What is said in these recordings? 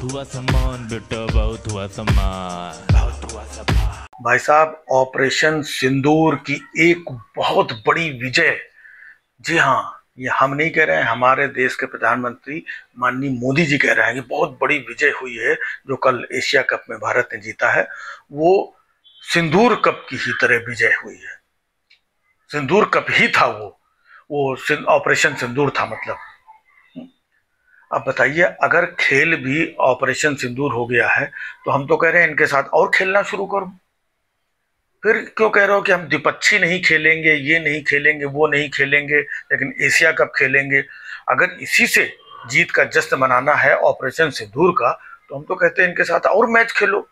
हुआ सामान बेटा, बहुत हुआ सामान, बहुत हुआ सामान। भाई साहब, ऑपरेशन सिंदूर की एक बहुत बड़ी विजय। जी हाँ, ये हम नहीं कह रहे हैं, हमारे देश के प्रधानमंत्री माननीय मोदी जी कह रहे हैं कि बहुत बड़ी विजय हुई है जो कल एशिया कप में भारत ने जीता है। वो सिंदूर कप की ही तरह विजय हुई है। सिंदूर कप ही था वो ऑपरेशन सिंदूर था मतलब। अब बताइए, अगर खेल भी ऑपरेशन सिंदूर हो गया है तो हम तो कह रहे हैं इनके साथ और खेलना शुरू करो। फिर क्यों कह रहे हो कि हम द्विपक्षीय नहीं खेलेंगे, ये नहीं खेलेंगे, वो नहीं खेलेंगे, लेकिन एशिया कप खेलेंगे। अगर इसी से जीत का जश्न मनाना है ऑपरेशन सिंदूर का, तो हम तो कहते हैं इनके साथ और मैच खेलो।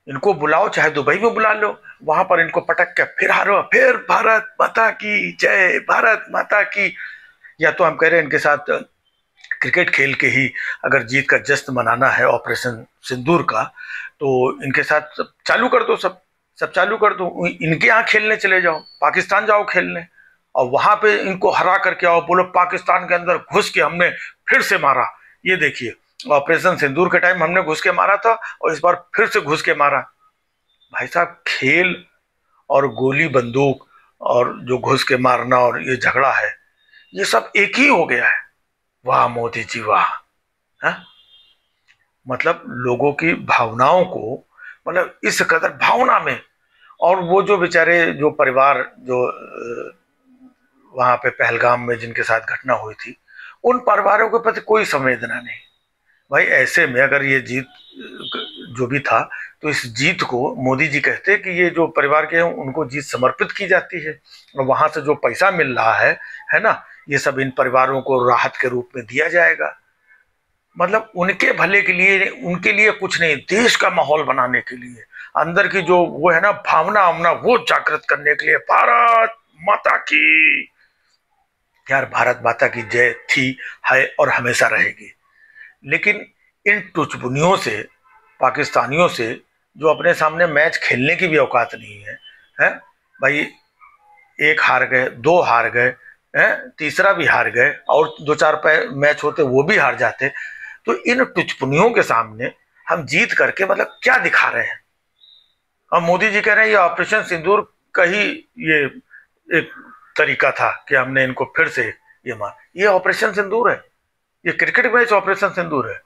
इनको बुलाओ, चाहे दुबई में बुला लो, वहां पर इनको पटक के फिर हारो, फिर भारत माता की जय, भारत माता की। या तो हम कह रहे हैं इनके साथ क्रिकेट खेल के ही अगर जीत का जश्न मनाना है ऑपरेशन सिंदूर का, तो इनके साथ सब चालू कर दो, सब चालू कर दो। इनके यहाँ खेलने चले जाओ, पाकिस्तान जाओ खेलने, और वहां पे इनको हरा करके आओ, बोलो पाकिस्तान के अंदर घुस के हमने फिर से मारा। ये देखिए, ऑपरेशन सिंदूर के टाइम हमने घुस के मारा था और इस बार फिर से घुस के मारा। भाई साहब, खेल और गोली बंदूक और जो घुस के मारना और ये झगड़ा है, ये सब एक ही हो गया है। वाह मोदी जी वाह। है? मतलब लोगों की भावनाओं को, मतलब इस कदर भावना में, और वो जो बेचारे जो परिवार जो वहां पे पहलगाम में जिनके साथ घटना हुई थी, उन परिवारों के प्रति कोई संवेदना नहीं। भाई ऐसे में अगर ये जीत जो भी था, तो इस जीत को मोदी जी कहते कि ये जो परिवार के हैं उनको जीत समर्पित की जाती है, और वहां से जो पैसा मिल रहा है ना, ये सब इन परिवारों को राहत के रूप में दिया जाएगा। मतलब उनके भले के लिए, उनके लिए कुछ नहीं, देश का माहौल बनाने के लिए, अंदर की जो वो है ना भावना हमना, वो जागृत करने के लिए। भारत माता की यार, भारत माता की जय थी, है और हमेशा रहेगी। लेकिन इन टुचबुनियों से, पाकिस्तानियों से, जो अपने सामने मैच खेलने की भी औकात नहीं है, है भाई, एक हार गए, दो हार गए, तीसरा भी हार गए, और दो चार मैच होते वो भी हार जाते, तो इन टुचपुनियों के सामने हम जीत करके मतलब क्या दिखा रहे हैं। और मोदी जी कह रहे हैं ये ऑपरेशन सिंदूर का ही ये एक तरीका था कि हमने इनको फिर से ये मार, ये ऑपरेशन सिंदूर है, ये क्रिकेट मैच ऑपरेशन सिंदूर है।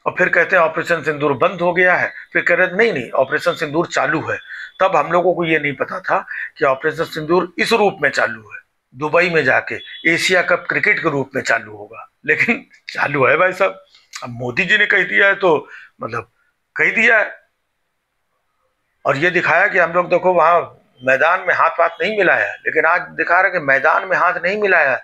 और फिर कहते हैं ऑपरेशन सिंदूर बंद हो गया है, फिर कह रहे नहीं नहीं ऑपरेशन सिंदूर चालू है। तब हम लोगों को ये नहीं पता था कि ऑपरेशन सिंदूर इस रूप में चालू है, दुबई में जाके एशिया कप क्रिकेट के रूप में चालू होगा, लेकिन चालू है भाई साहब। अब मोदी जी ने कह दिया है तो मतलब कह दिया है। और ये दिखाया कि हम लोग देखो वहां मैदान में हाथ वाथ नहीं मिलाया, लेकिन आज दिखा रहे कि मैदान में हाथ नहीं मिलाया,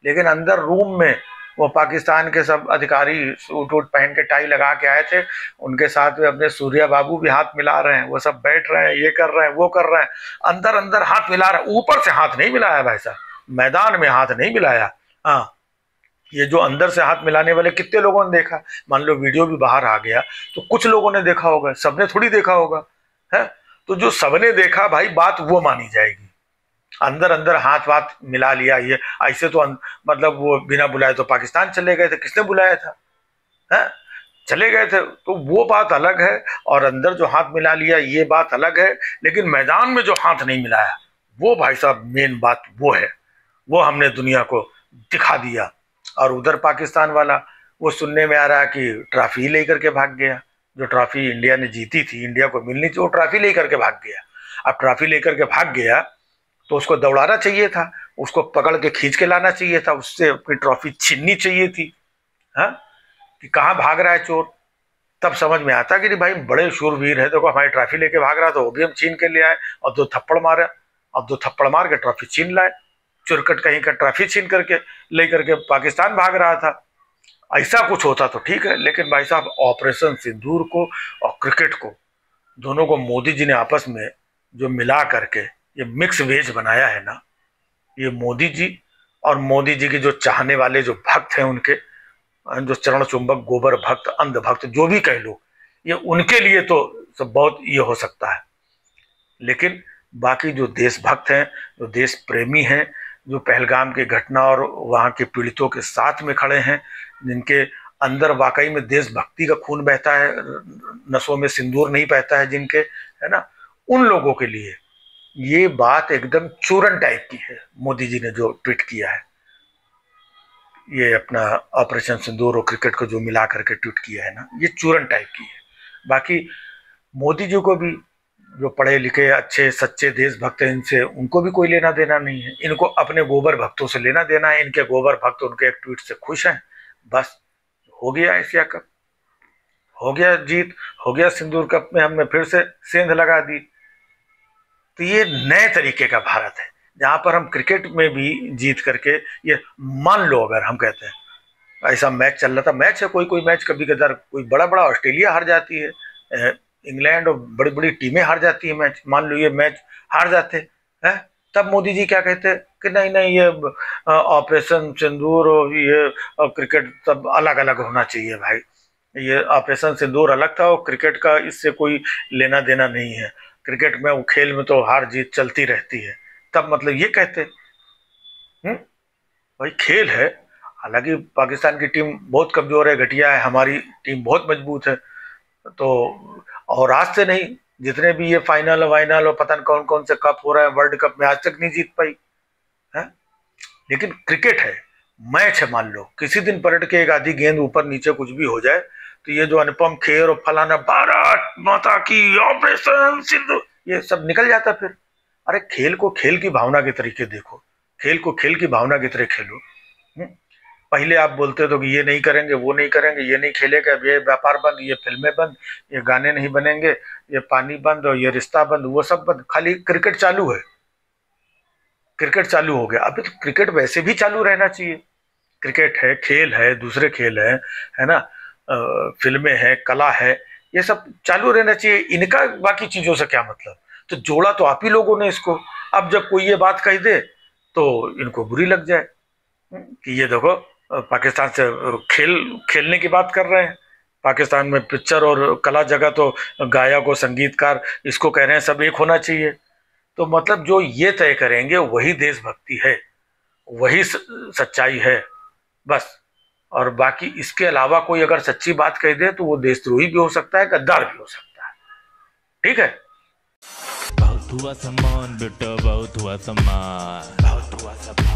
लेकिन अंदर रूम में वो पाकिस्तान के सब अधिकारी सूट वूट पहन के टाई लगा के आए थे, उनके साथ में अपने सूर्या बाबू भी हाथ मिला रहे हैं, वो सब बैठ रहे हैं, ये कर रहे हैं, वो कर रहे हैं, अंदर अंदर हाथ मिला रहे हैं। ऊपर से हाथ नहीं मिलाया भाई साहब, मैदान में हाथ नहीं मिलाया। हाँ, ये जो अंदर से हाथ मिलाने वाले कितने लोगों ने देखा, मान लो वीडियो भी बाहर आ गया तो कुछ लोगों ने देखा होगा, सबने थोड़ी देखा होगा, है? तो जो सबने देखा भाई, बात वो मानी जाएगी। अंदर अंदर हाथ वाथ मिला लिया, ये ऐसे तो मतलब वो बिना बुलाए तो पाकिस्तान चले गए थे, किसने बुलाया था, है? चले गए थे, तो वो बात अलग है, और अंदर जो हाथ मिला लिया ये बात अलग है। लेकिन मैदान में जो हाथ नहीं मिलाया, वो भाई साहब मेन बात वो है, वो हमने दुनिया को दिखा दिया। और उधर पाकिस्तान वाला, वो सुनने में आ रहा है कि ट्रॉफी लेकर के भाग गया, जो ट्रॉफी इंडिया ने जीती थी, इंडिया को मिलनी थी, वो ट्रॉफी लेकर के भाग गया। अब ट्रॉफी लेकर के भाग गया तो उसको दौड़ाना चाहिए था, उसको पकड़ के खींच के लाना चाहिए था, उससे अपनी ट्रॉफी छीननी चाहिए थी। हाँ, कि कहाँ भाग रहा है चोर। तब समझ में आता कि भाई बड़े शूरवीर है, देखो हमारी ट्रॉफी लेके भाग रहा था, वो भी हम छीन के ले आए, और दो थप्पड़ मारा, और दो थप्पड़ मार के ट्रॉफी छीन लाए। चुरकट कहीं का ट्रॉफी छीन करके ले करके पाकिस्तान भाग रहा था। ऐसा कुछ होता तो ठीक है, लेकिन भाई साहब ऑपरेशन सिंदूर को और क्रिकेट को, दोनों को मोदी जी ने आपस में जो मिला करके ये मिक्स वेज बनाया है ना, ये मोदी जी और मोदी जी के जो चाहने वाले जो भक्त हैं, उनके जो चरण चुंबक, गोबर भक्त, अंध भक्त, जो भी कह लो, ये उनके लिए तो सब बहुत ये हो सकता है। लेकिन बाकी जो देशभक्त हैं, जो देश प्रेमी हैं, जो पहलगाम की घटना और वहाँ के पीड़ितों के साथ में खड़े हैं, जिनके अंदर वाकई में देशभक्ति का खून बहता है, नसों में सिंदूर नहीं बहता है जिनके, है ना, उन लोगों के लिए ये बात एकदम चूरन टाइप की है। मोदी जी ने जो ट्वीट किया है, ये अपना ऑपरेशन सिंदूर और क्रिकेट को जो मिला करके ट्वीट किया है ना, ये चूरन टाइप की है। बाकी मोदी जी को भी, जो पढ़े लिखे अच्छे सच्चे देशभक्त हैं, इनसे उनको भी कोई लेना देना नहीं है। इनको अपने गोबर भक्तों से लेना देना है। इनके गोबर भक्त उनके एक ट्वीट से खुश हैं। बस हो गया एशिया कप, हो गया जीत, हो गया सिंदूर कप में हमने फिर से सेंध लगा दी। तो ये नए तरीके का भारत है, जहां पर हम क्रिकेट में भी जीत करके, ये मान लो अगर हम कहते हैं ऐसा मैच चल रहा था, मैच है कोई कोई मैच कभी कदार कोई बड़ा बड़ा ऑस्ट्रेलिया हार जाती है, इंग्लैंड और बड़ी बड़ी टीमें हार जाती है मैच, मान लो ये मैच हार जाते हैं, तब मोदी जी क्या कहते कि नहीं नहीं ये ऑपरेशन सिंदूर और ये क्रिकेट सब अलग अलग होना चाहिए भाई, ये ऑपरेशन सिंदूर अलग था और क्रिकेट का इससे कोई लेना देना नहीं है, क्रिकेट में वो खेल में तो हार जीत चलती रहती है। तब मतलब ये कहते भाई खेल है। हालांकि पाकिस्तान की टीम बहुत कमजोर है, घटिया है, हमारी टीम बहुत मजबूत है। तो और आज से नहीं, जितने भी ये फाइनल वाइनल और पता नहीं कौन कौन से कप हो रहा है, वर्ल्ड कप में आज तक नहीं जीत पाई है। लेकिन क्रिकेट है, मैच है, मान लो किसी दिन पलट के एक आधी गेंद ऊपर नीचे कुछ भी हो जाए तो ये जो अनुपम खेर और फलाना भारत माता की ऑपरेशन सिंधु ये सब निकल जाता फिर। अरे खेल को खेल की भावना के तरीके देखो, खेल को खेल की भावना की तरह खेलो। पहले आप बोलते तो कि ये नहीं करेंगे, वो नहीं करेंगे, ये नहीं खेलेगा, ये व्यापार बंद, ये फिल्में बंद, ये गाने नहीं बनेंगे, ये पानी बंद और ये रिश्ता बंद, वो सब बंद, खाली क्रिकेट चालू है। क्रिकेट चालू हो गया, अभी तो क्रिकेट वैसे भी चालू रहना चाहिए। क्रिकेट है, खेल है, दूसरे खेल है ना, फिल्में है, कला है, ये सब चालू रहना चाहिए। इनका बाकी चीजों से क्या मतलब? तो जोड़ा तो आप ही लोगों ने इसको। अब जब कोई ये बात कह दे तो इनको बुरी लग जाए कि ये देखो पाकिस्तान से खेलने की बात कर रहे हैं। पाकिस्तान में पिक्चर और कला जगह तो गायक और संगीतकार इसको कह रहे हैं सब एक होना चाहिए। तो मतलब जो ये तय करेंगे वही देशभक्ति है, वही सच्चाई है बस। और बाकी इसके अलावा कोई अगर सच्ची बात कह दे तो वो देशद्रोही भी हो सकता है, गद्दार भी हो सकता है। ठीक है। बहुत हुआ सम्मान बेटा, बहुत हुआ सम्मान, बहुत हुआ सम्मान।